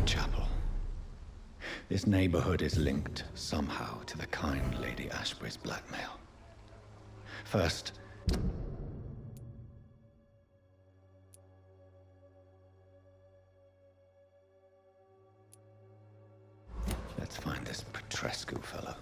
chapel. This neighborhood is linked somehow to the kind Lady Ashbury's blackmail. First, let's find this Petrescu fellow.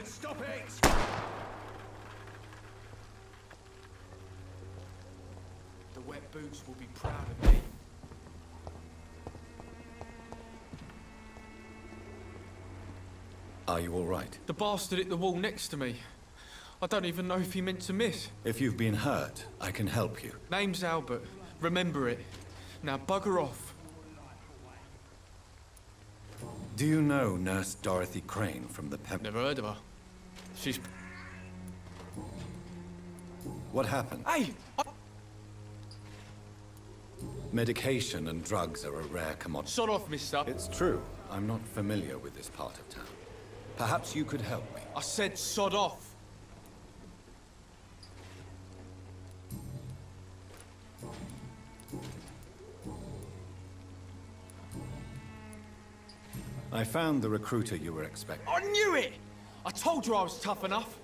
Stop it! The wet boots will be proud of me. Are you all right? The bastard hit the wall next to me. I don't even know if he meant to miss. If you've been hurt, I can help you. Name's Albert. Remember it. Now bugger off. Do you know Nurse Dorothy Crane from the Never heard of her. She's... What happened? Hey! Medication and drugs are a rare commodity. Sod off, mister. It's true. I'm not familiar with this part of town. Perhaps you could help me. I said sod off. I found the recruiter you were expecting. I knew it! I told you I was tough enough.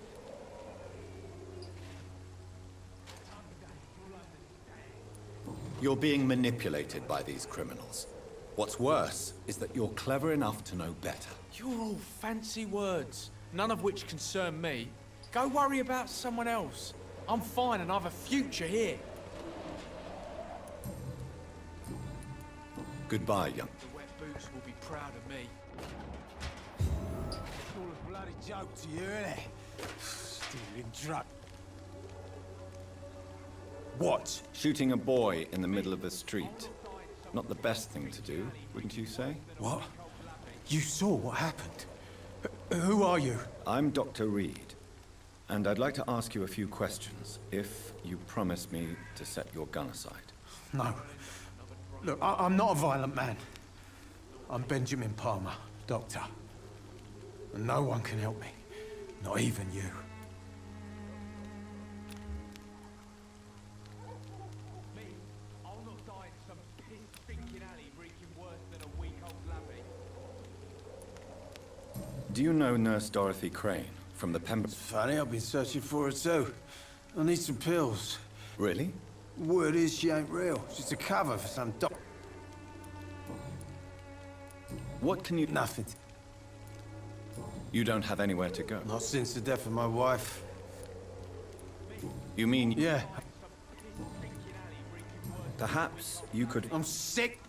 You're being manipulated by these criminals. What's worse is that you're clever enough to know better. You're all fancy words, none of which concern me. Go worry about someone else. I'm fine and I've a future here. Goodbye, young. The wet boots will be proud of me. It's all a bloody joke to you, isn't it? Stealing drugs. What? Shooting a boy in the middle of the street. Not the best thing to do, wouldn't you say? What? You saw what happened? Who are you? I'm Dr. Reed, and I'd like to ask you a few questions, if you promise me to set your gun aside. No. Look, I'm not a violent man. I'm Benjamin Palmer, doctor. And no one can help me. Not even you. Do you know Nurse Dorothy Crane from the Pember... It's funny, I've been searching for her too. I need some pills. Really? Word is she ain't real. She's a cover for some doc... What can you... Nothing. You don't have anywhere to go? Not since the death of my wife. You mean... Yeah. Perhaps you could... I'm sick.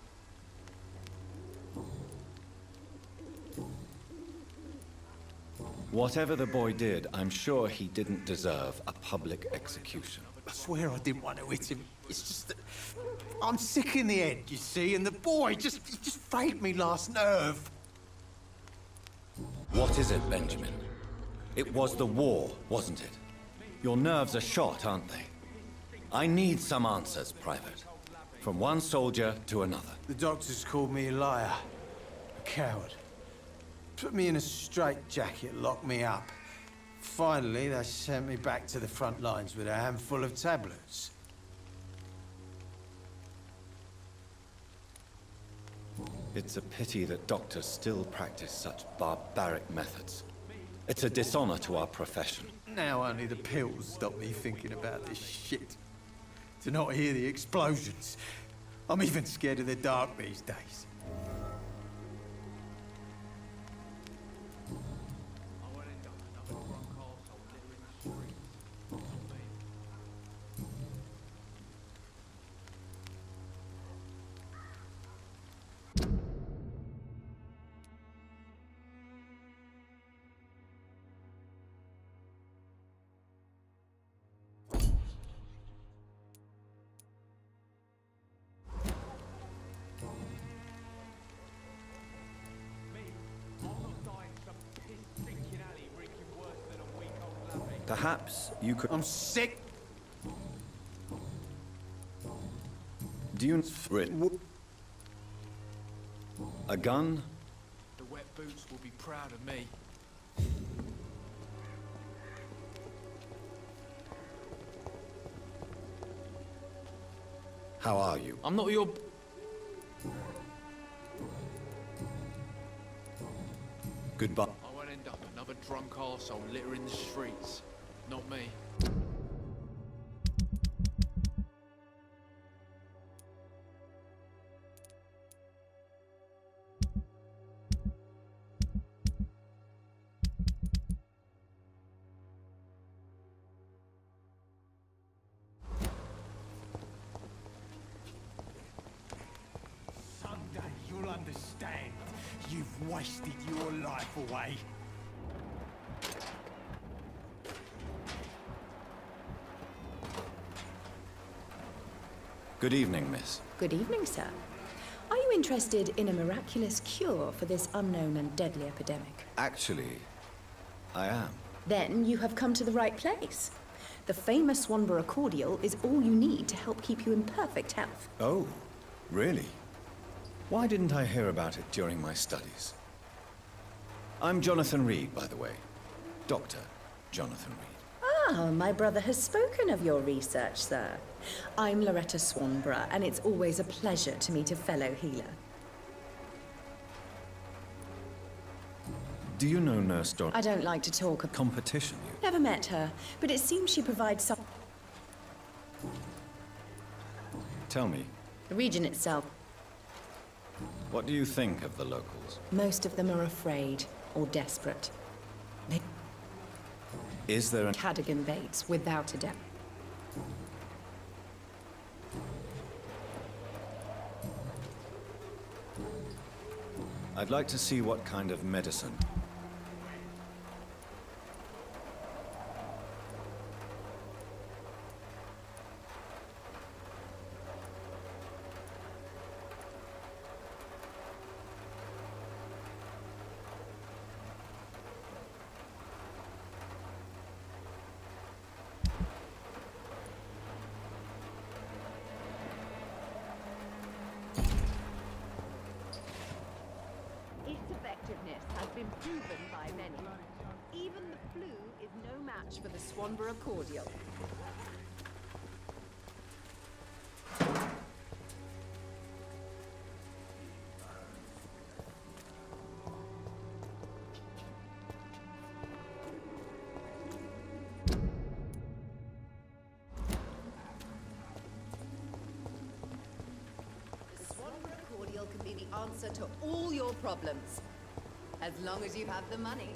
Whatever the boy did, I'm sure he didn't deserve a public execution. I swear I didn't want to hit him. It's just that I'm sick in the head, you see, and the boy he just frayed me last nerve. What is it, Benjamin? It was the war, wasn't it? Your nerves are shot, aren't they? I need some answers, Private. From one soldier to another. The doctors called me a liar, a coward. Put me in a straitjacket, locked me up. Finally, they sent me back to the front lines with a handful of tablets. It's a pity that doctors still practice such barbaric methods. It's a dishonor to our profession. Now only the pills stop me thinking about this shit. To not hear the explosions. I'm even scared of the dark these days. Perhaps you could... I'm sick. Do you... A gun? The wet boots will be proud of me. How are you? I'm not your... Goodbye. I won't end up another drunk arsehole littering the streets. Not me. Someday you'll understand. You've wasted your life away. Good evening, miss. Good evening, sir. Are you interested in a miraculous cure for this unknown and deadly epidemic? Actually, I am. Then you have come to the right place. The famous Swanborough cordial is all you need to help keep you in perfect health. Oh, really? Why didn't I hear about it during my studies? I'm Jonathan Reed, by the way. Dr. Jonathan Reed. Ah, my brother has spoken of your research, sir. I'm Loretta Swanborough, and it's always a pleasure to meet a fellow healer. Do you know Nurse Dor... I don't like to talk of... Competition, you... Never met her, but it seems she provides some... Tell me, The region itself, what do you think of the locals? most of them are afraid or desperate. They Is there an... Cadogan Bates, without a doubt. I'd like to see what kind of medicine. Its effectiveness has been proven by many. Even the flu is no match for the Swanborough cordial. The Swanborough cordial can be the answer to all your problems, as long as you have the money.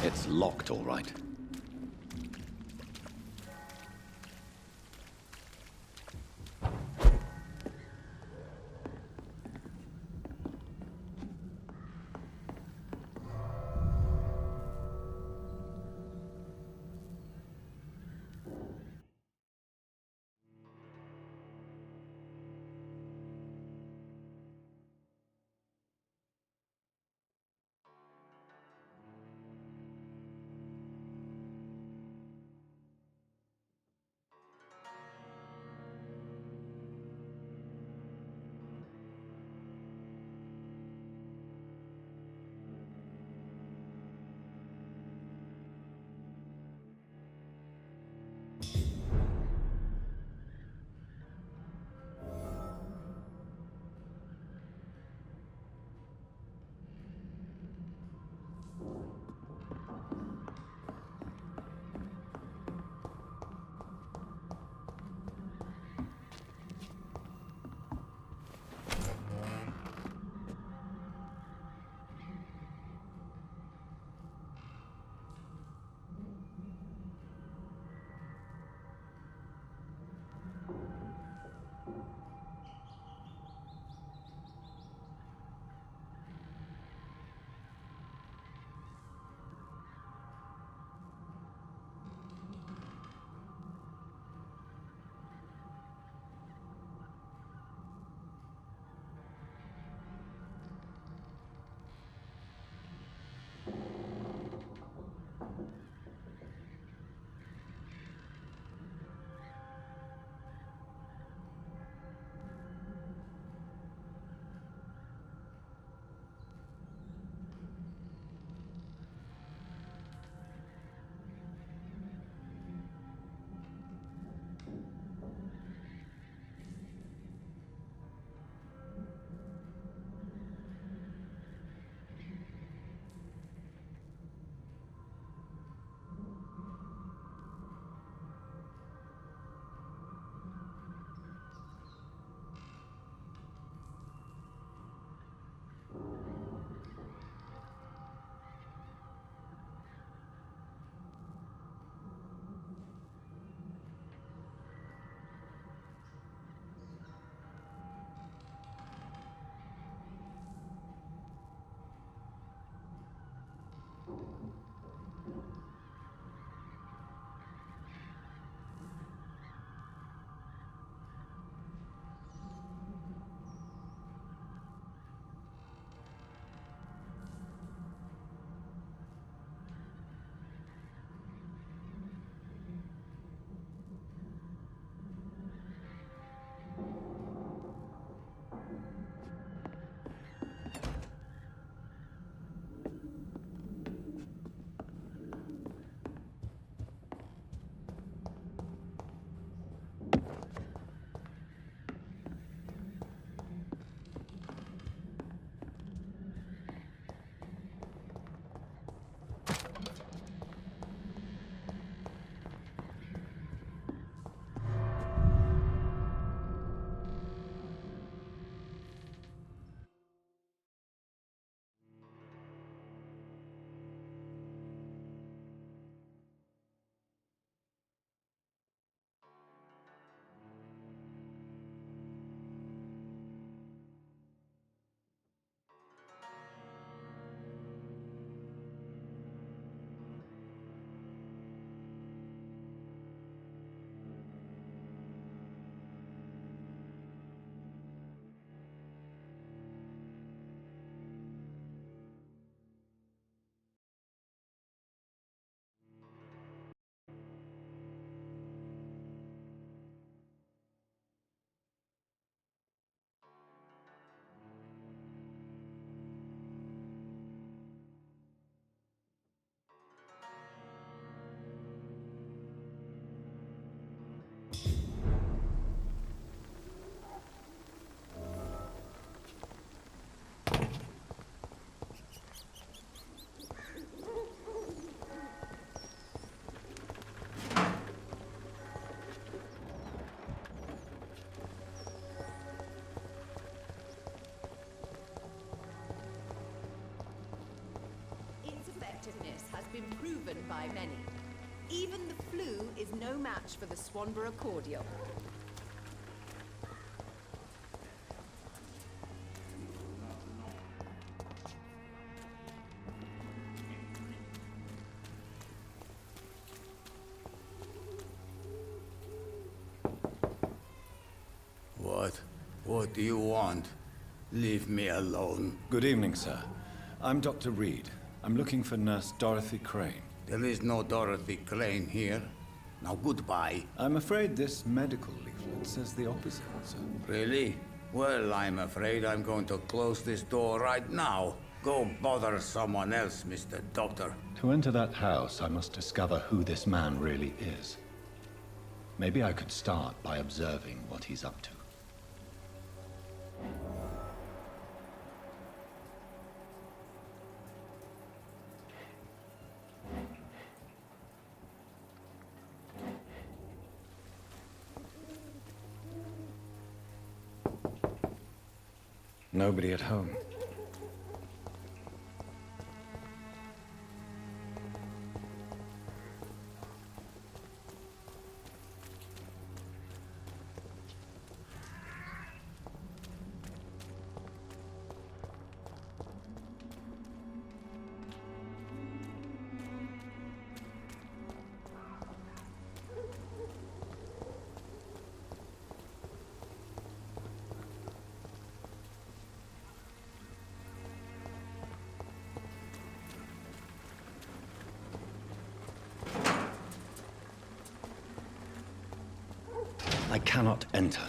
It's locked, all right. been proven by many. Even the flu is no match for the Swanborough cordial. What do you want? Leave me alone. Good evening, sir. I'm Dr. Reed. I'm looking for Nurse Dorothy Crane. There is no Dorothy Crane here. Now goodbye. I'm afraid this medical leaflet says the opposite, sir. Really? Well, I'm afraid I'm going to close this door right now. Go bother someone else, Mr. Doctor. To enter that house, I must discover who this man really is. Maybe I could start by observing what he's up to. Nobody at home. I cannot enter.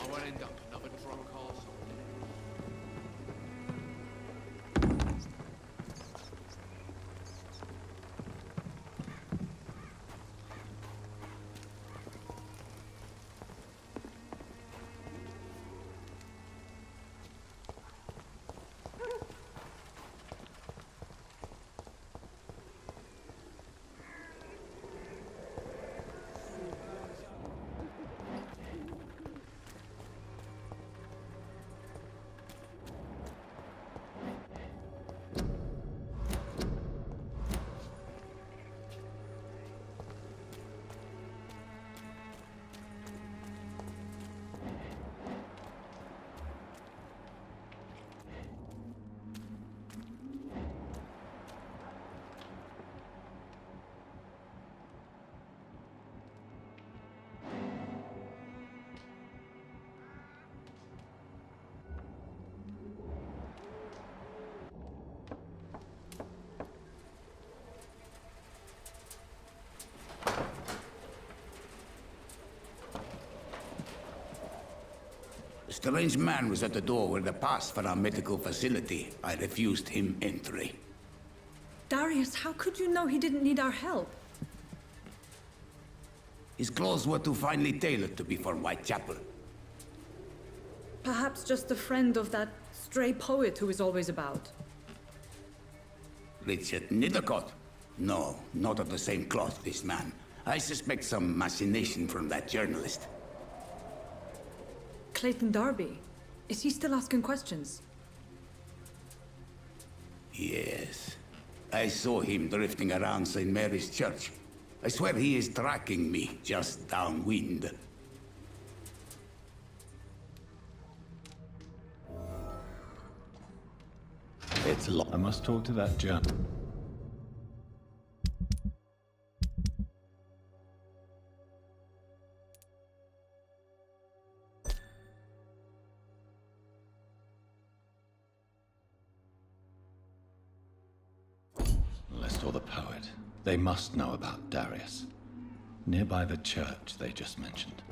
I won't end up another drunk arsehole. Strange man was at the door with a pass for our medical facility. I refused him entry. Darius, how could you know he didn't need our help? His clothes were too finely tailored to be for Whitechapel. Perhaps just a friend of that stray poet who is always about. Richard Nithercott? No, not of the same cloth, this man. I suspect some machination from that journalist. Clayton Darby. Is he still asking questions? Yes. I saw him drifting around St. Mary's Church. I swear he is tracking me just downwind. It's I must talk to that German. List or the poet. They must know about Darius. Nearby the church they just mentioned.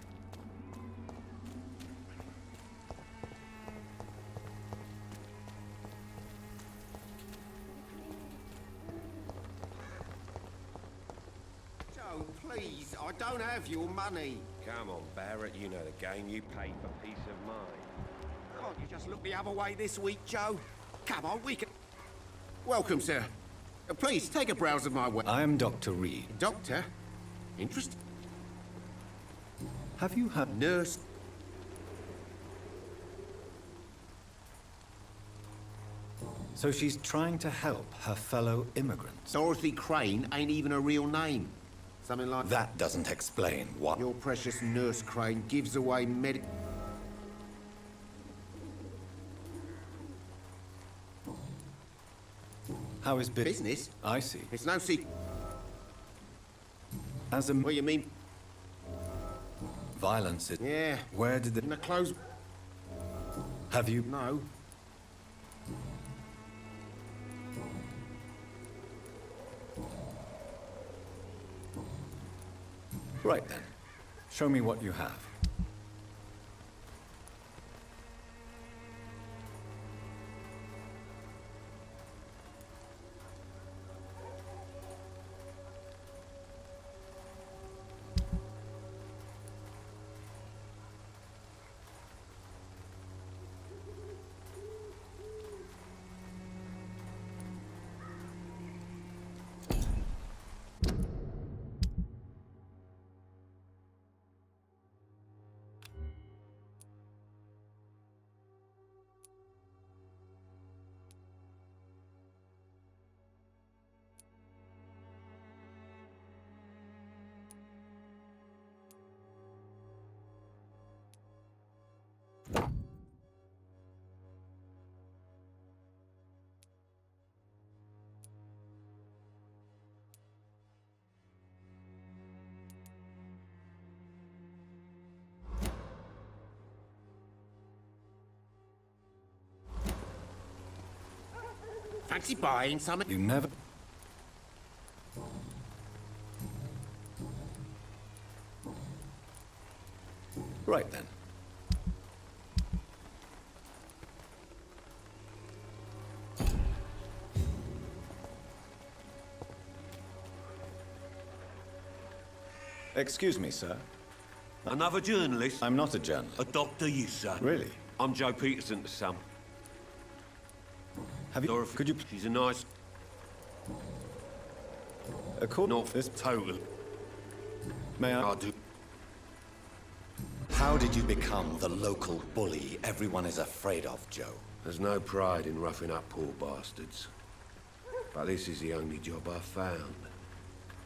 Joe, please, I don't have your money. Come on, Barrett, you know the game. You pay for peace of mind. Can't you just look the other way this week, Joe? Come on, we can... Welcome, sir. Please, take a browse of my work. I am Dr. Reed. Doctor? Interest? Have you had... Nurse? So she's trying to help her fellow immigrants. Dorothy Crane ain't even a real name. Something like... That doesn't explain what... Your precious Nurse Crane gives away How is business? I see. It's no secret. As a... What you mean? Violence is... Yeah. Where did In the clothes... Have you... No. Right then. Show me what you have. Fancy buying something? You never... Right then. Excuse me, sir. Another journalist? I'm not a journalist. A doctor, you sir. Really? I'm Joe Peterson to some. Have you... Dorothy, Could you... she's a nice... According Not to this... total. May I... I do. How did you become the local bully everyone is afraid of, Joe? There's no pride in roughing up poor bastards. But this is the only job I've found.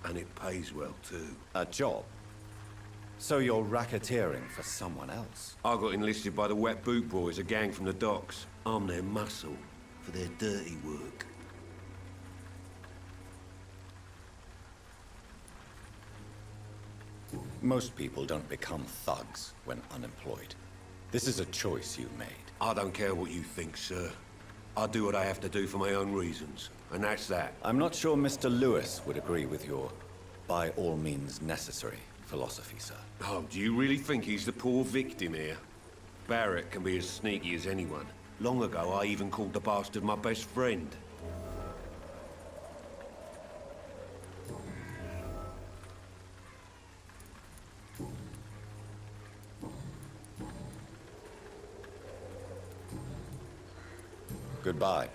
And it pays well, too. A job? So you're racketeering for someone else? I got enlisted by the Wet Boot Boys, a gang from the docks. I'm their muscle for their dirty work. Most people don't become thugs when unemployed. This is a choice you made. I don't care what you think, sir. I do what I have to do for my own reasons. And that's that. I'm not sure Mr. Lewis would agree with your by all means necessary philosophy, sir. Oh, do you really think he's the poor victim here? Barrett can be as sneaky as anyone. Long ago, I even called the bastard my best friend. Goodbye.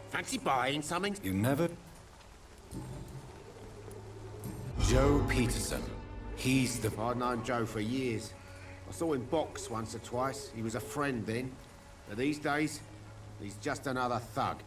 Fancy buying something? You never... Joe Peterson. He's the... I've known Joe for years. I saw him box once or twice. He was a friend then. But these days, he's just another thug.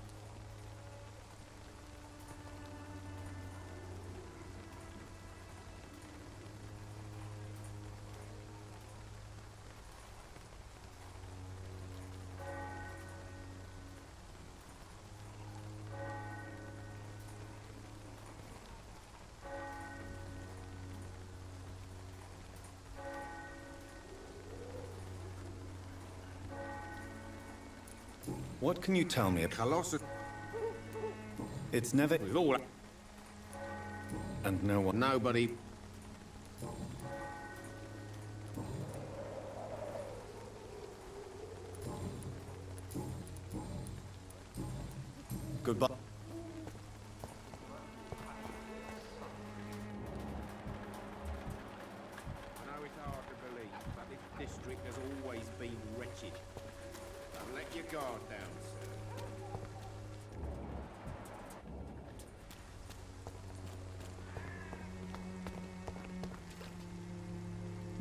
What can you tell me about... Colossal. It's never... With all that, And no one... nobody. Goodbye. I know it's hard to believe, but this district has always been wretched. Don't let your guard down, sir.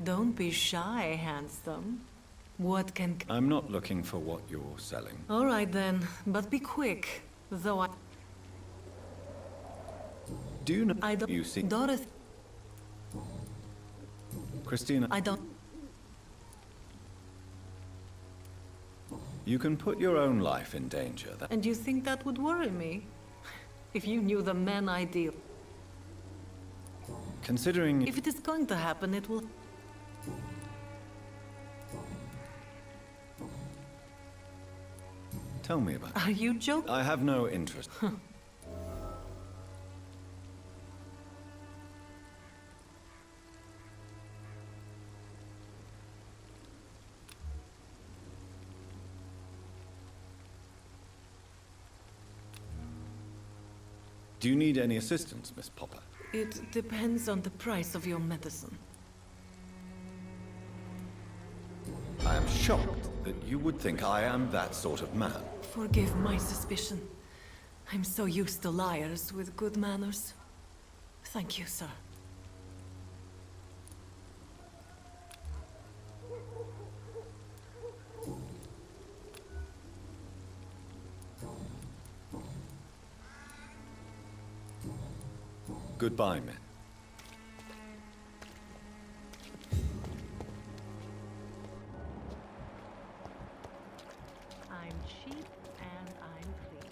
Don't be shy, handsome. What can... I'm not looking for what you're selling. All right then, but be quick. Though Do you know... I don't... You see... Dorothy, Christina, I don't... you can put your own life in danger. That... And you think that would worry me? If you knew the man I deal... Considering... If it is going to happen, it will... Tell me about it. Are you joking? I have no interest. Do you need any assistance, Miss Popper? It depends on the price of your medicine. I am shocked that you would think I am that sort of man. Forgive my suspicion. I'm so used to liars with good manners. Thank you, sir. Goodbye, men. I'm cheap and I'm clean.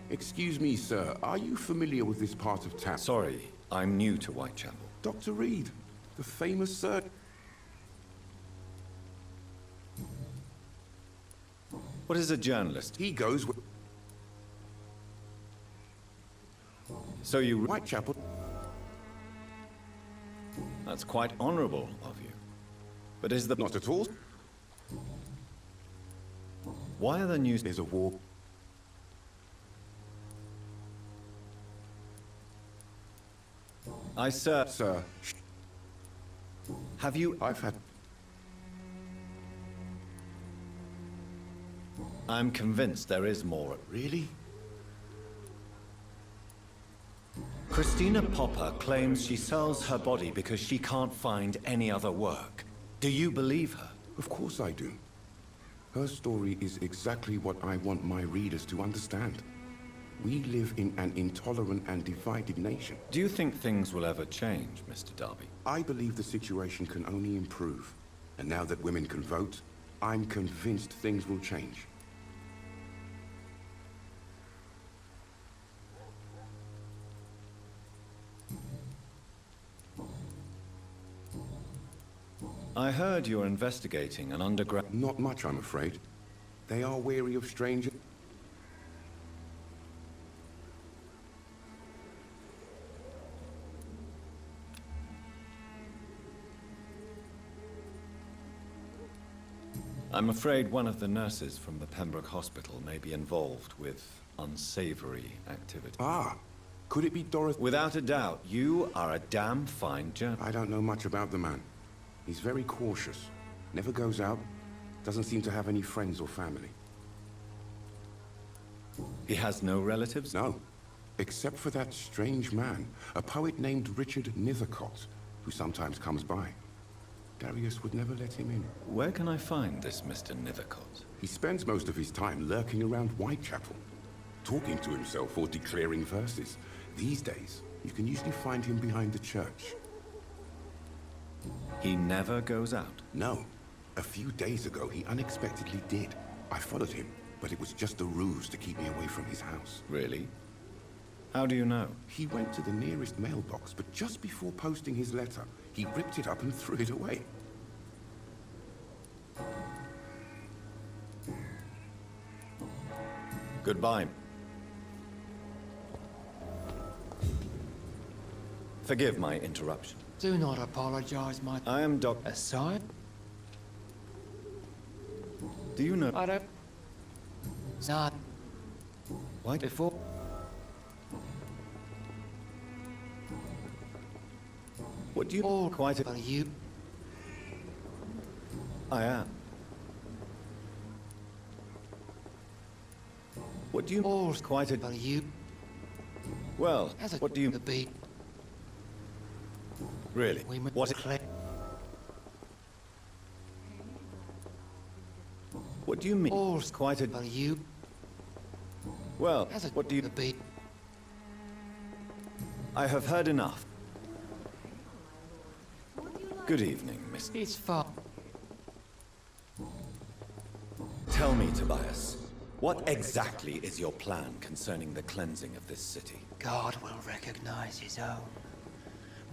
Excuse me, sir. Are you familiar with this part of town? Sorry, I'm new to Whitechapel. Dr. Reed, the famous surgeon. What is a journalist? He goes with So you... Whitechapel. That's quite honorable of you. But is the... Not at all. Why are the news... There's a war. Sir... Sir, Have you... I've had... I'm convinced there is more. Really? Christina Popper claims she sells her body because she can't find any other work. Do you believe her? Of course I do. Her story is exactly what I want my readers to understand. We live in an intolerant and divided nation. Do you think things will ever change, Mr. Darby? I believe the situation can only improve. And now that women can vote, I'm convinced things will change. I heard you're investigating an underground... Not much, I'm afraid. They are wary of strangers. I'm afraid one of the nurses from the Pembroke Hospital may be involved with unsavory activity. Ah, could it be Dorothy? Without a doubt, you are a damn fine journalist. I don't know much about the man. He's very cautious. Never goes out. Doesn't seem to have any friends or family. He has no relatives? No. Except for that strange man, a poet named Richard Nethercott, who sometimes comes by. Darius would never let him in. Where can I find this Mr. Nethercott? He spends most of his time lurking around Whitechapel, talking to himself or declaring verses. These days, you can usually find him behind the church. He never goes out? No. A few days ago, he unexpectedly did. I followed him, but it was just a ruse to keep me away from his house. Really? How do you know? He went to the nearest mailbox, but just before posting his letter, he ripped it up and threw it away. Goodbye. Forgive my interruption. Do not apologize, my... I am Aside? Do you know... I don't... Not... Why? Before... What do you... All quite about you. I am. What do you... All quite a... about you. Well, As a... what do you... The beat. Really? We What... What do you mean? All quite a... about you. Well, As a... what do you... The beat. I have heard enough. Good evening, Miss... It's fun. Tell me, Tobias, what exactly is your plan concerning the cleansing of this city? God will recognize his own.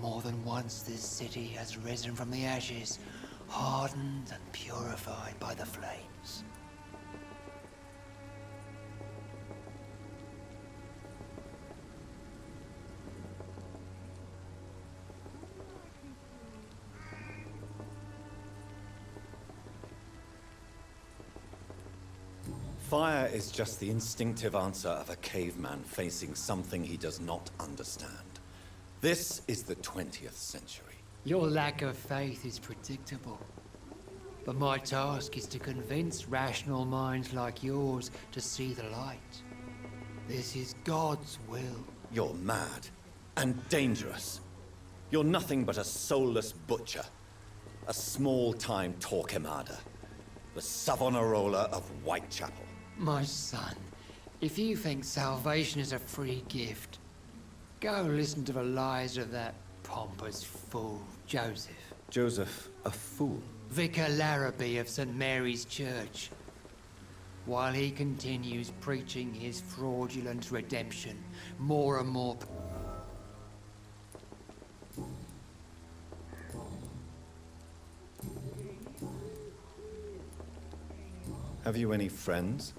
More than once this city has risen from the ashes, hardened and purified by the flames. Fire is just the instinctive answer of a caveman facing something he does not understand. This is the 20th century. Your lack of faith is predictable. But my task is to convince rational minds like yours to see the light. This is God's will. You're mad and dangerous. You're nothing but a soulless butcher. A small-time Torquemada. The Savonarola of Whitechapel. My son, if you think salvation is a free gift, go listen to the lies of that pompous fool, Joseph. Joseph, a fool? Vicar Larrabee of St. Mary's Church. While he continues preaching his fraudulent redemption, more and more... Have you any friends?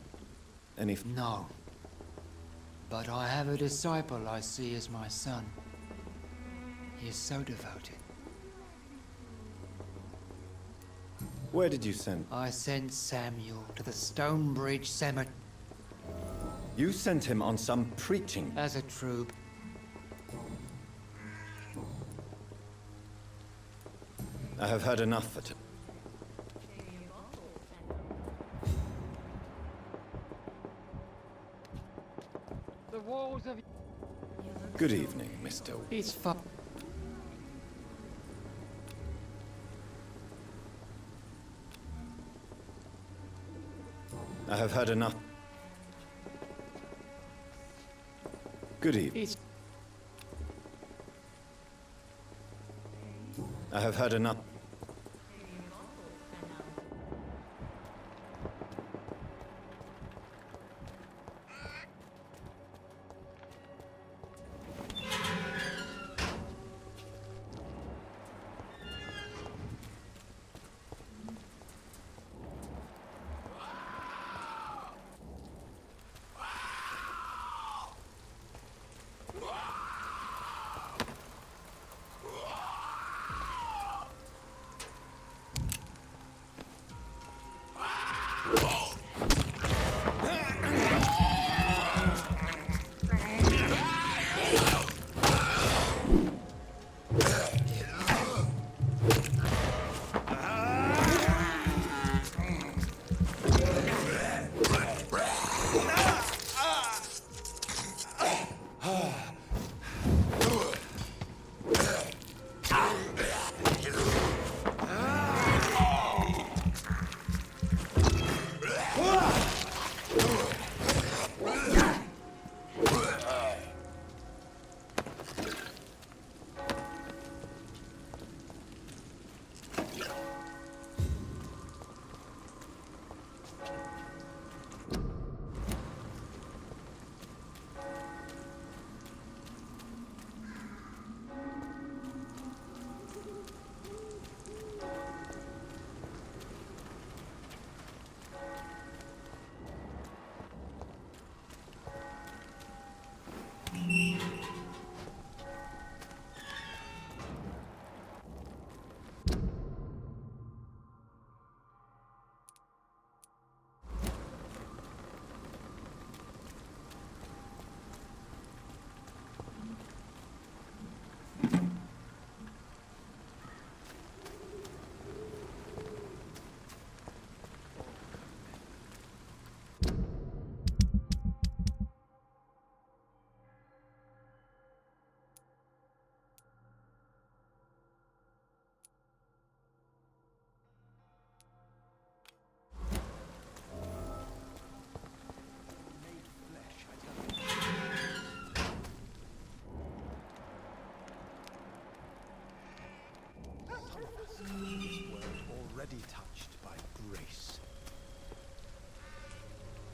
Any... No. But I have a disciple I see as my son. He is so devoted. Where did you send? I sent Samuel to the Stonebridge Cemetery. You sent him on some preaching... As a troop. I have heard enough for today. The walls of... Good evening, Mr. It's fun. I have heard enough. Good evening. It's... I have heard enough.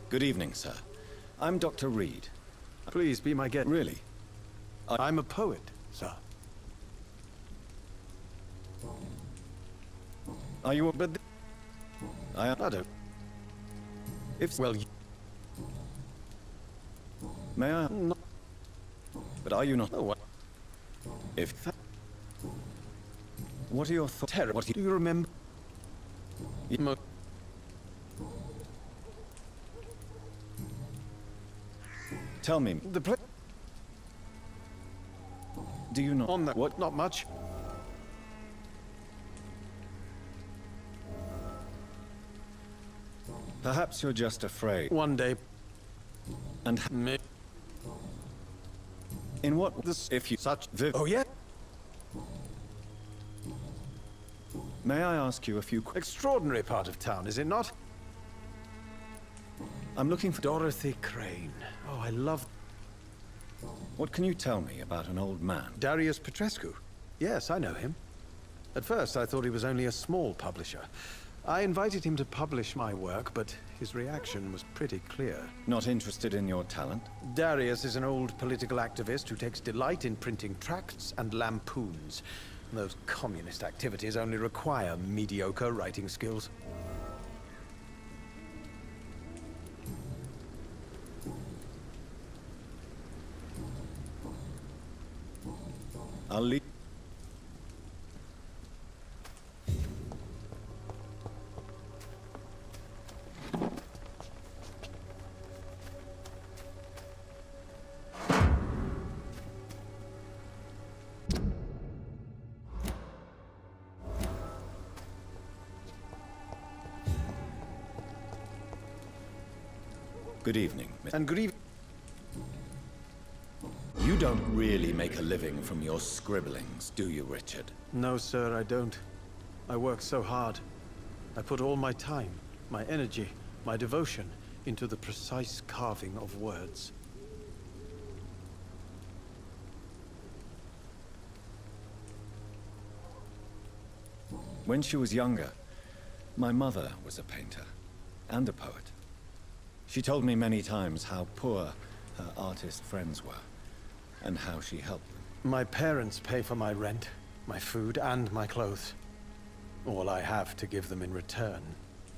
Good evening, sir. I'm Dr. Reed. Please be my guest. Really? I'm a poet, sir. Are you? But I don't. If Well, may I? no. But are you not? Oh, what? If what are your thoughts? What Do you remember? Mo- Tell me. The play Do you not? on that. What? Not much. Perhaps you're just afraid. One day, And me. in what? If you Such. Oh yeah. May I ask you a few? Extraordinary part of town, is it not? I'm looking for. Dorothy Crane. Oh, I love What can you tell me about an old man? Darius Petrescu. Yes, I know him. At first, I thought he was only a small publisher. I invited him to publish my work, but his reaction was pretty clear. Not interested in your talent? Darius is an old political activist who takes delight in printing tracts and lampoons. Those communist activities only require mediocre writing skills. I'll leave. Good evening, Mr. And good evening. You don't really make a living from your scribblings, do you, Richard? No, sir, I don't. I work so hard. I put all my time, my energy, my devotion into the precise carving of words. When she was younger, my mother was a painter and a poet. She told me many times how poor her artist friends were, and how she helped them. My parents pay for my rent, my food, and my clothes. All I have to give them in return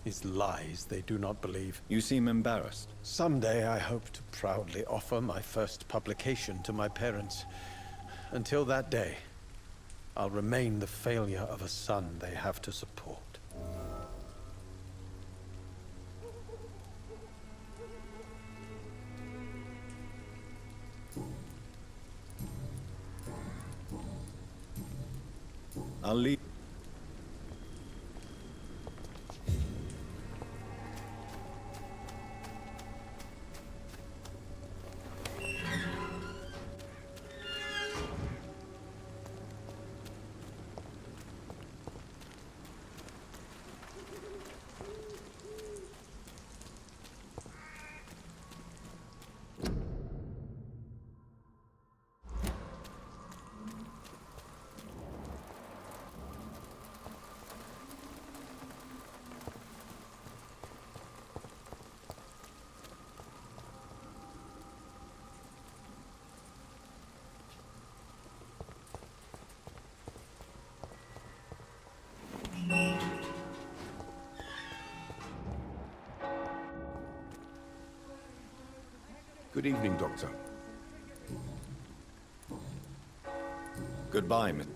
is lies they do not believe. You seem embarrassed. Someday I hope to proudly offer my first publication to my parents. Until that day, I'll remain the failure of a son they have to support. I'll leave. Good evening, Doctor. Goodbye, Miss.